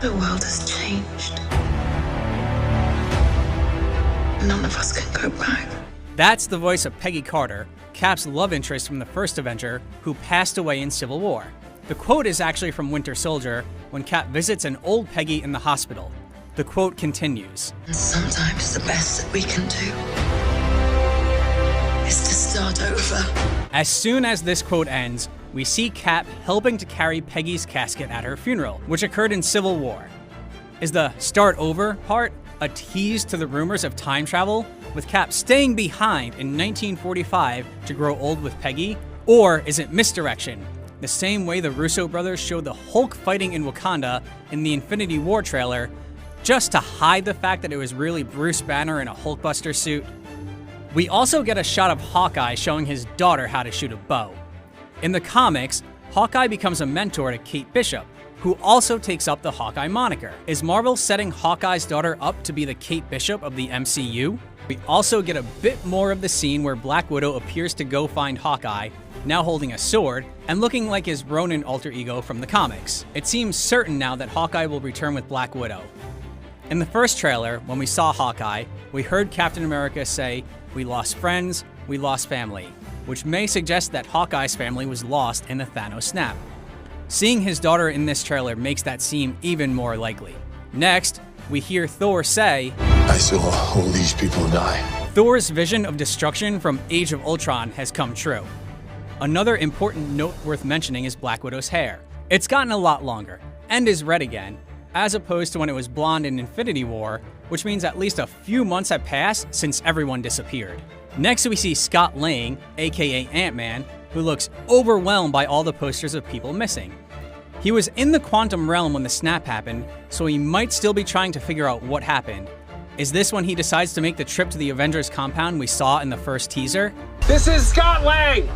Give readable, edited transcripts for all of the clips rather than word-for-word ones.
The world has changed. None of us can go back. That's the voice of Peggy Carter, Cap's love interest from the first Avenger, who passed away in Civil War. The quote is actually from Winter Soldier, when Cap visits an old Peggy in the hospital. The quote continues, And sometimes the best that we can do is to start over. As soon as this quote ends, we see Cap helping to carry Peggy's casket at her funeral, which occurred in Civil War. Is the start over part a tease to the rumors of time travel, with Cap staying behind in 1945 to grow old with Peggy? Or is it misdirection, the same way the Russo brothers showed the Hulk fighting in Wakanda in the Infinity War trailer, just to hide the fact that it was really Bruce Banner in a Hulkbuster suit? We also get a shot of Hawkeye showing his daughter how to shoot a bow. In the comics, Hawkeye becomes a mentor to Kate Bishop, who also takes up the Hawkeye moniker. Is Marvel setting Hawkeye's daughter up to be the Kate Bishop of the MCU? We also get a bit more of the scene where Black Widow appears to go find Hawkeye, now holding a sword, and looking like his Ronin alter ego from the comics. It seems certain now that Hawkeye will return with Black Widow. In the first trailer, when we saw Hawkeye, we heard Captain America say, "We lost friends, we lost family," which may suggest that Hawkeye's family was lost in the Thanos snap. Seeing his daughter in this trailer makes that seem even more likely. Next, we hear Thor say, I saw all these people die. Thor's vision of destruction from Age of Ultron has come true. Another important note worth mentioning is Black Widow's hair. It's gotten a lot longer, and is red again, as opposed to when it was blonde in Infinity War, which means at least a few months have passed since everyone disappeared. Next, we see Scott Lang, aka Ant-Man, who looks overwhelmed by all the posters of people missing. He was in the quantum realm when the snap happened, so he might still be trying to figure out what happened. Is this when he decides to make the trip to the Avengers compound we saw in the first teaser? This is Scott Lang!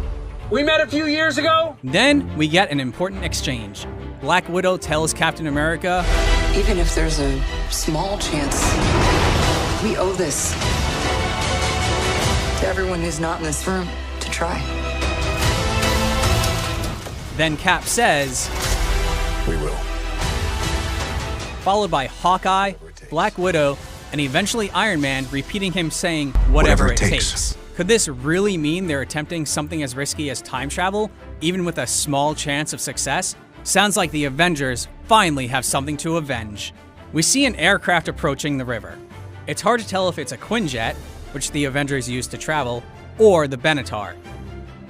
We met a few years ago? Then we get an important exchange. Black Widow tells Captain America, Even if there's a small chance, we owe this to everyone who's not in this room to try. Then Cap says, We will. followed by Hawkeye, Black Widow, and eventually Iron Man repeating him saying, whatever it takes. Could this really mean they're attempting something as risky as time travel, even with a small chance of success? Sounds like the Avengers finally have something to avenge. We see an aircraft approaching the river. It's hard to tell if it's a Quinjet, which the Avengers use to travel, or the Benatar.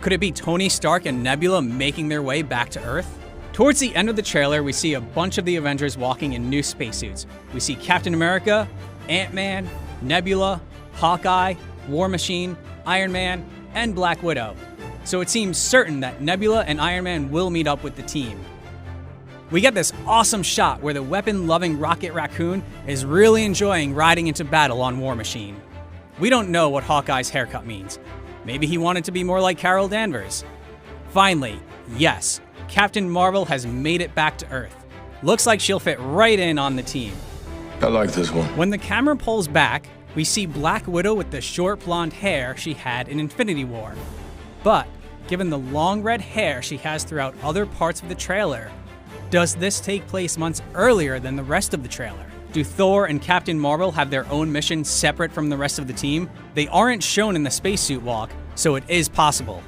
Could it be Tony Stark and Nebula making their way back to Earth? Towards the end of the trailer, we see a bunch of the Avengers walking in new spacesuits. We see Captain America, Ant-Man, Nebula, Hawkeye, War Machine, Iron Man, and Black Widow. So it seems certain that Nebula and Iron Man will meet up with the team. We get this awesome shot where the weapon-loving Rocket Raccoon is really enjoying riding into battle on War Machine. We don't know what Hawkeye's haircut means. Maybe he wanted to be more like Carol Danvers. Finally, yes, Captain Marvel has made it back to Earth. Looks like she'll fit right in on the team. I like this one. When the camera pulls back, we see Black Widow with the short blonde hair she had in Infinity War. But, given the long red hair she has throughout other parts of the trailer, does this take place months earlier than the rest of the trailer? Do Thor and Captain Marvel have their own mission separate from the rest of the team? They aren't shown in the spacesuit walk, so it is possible.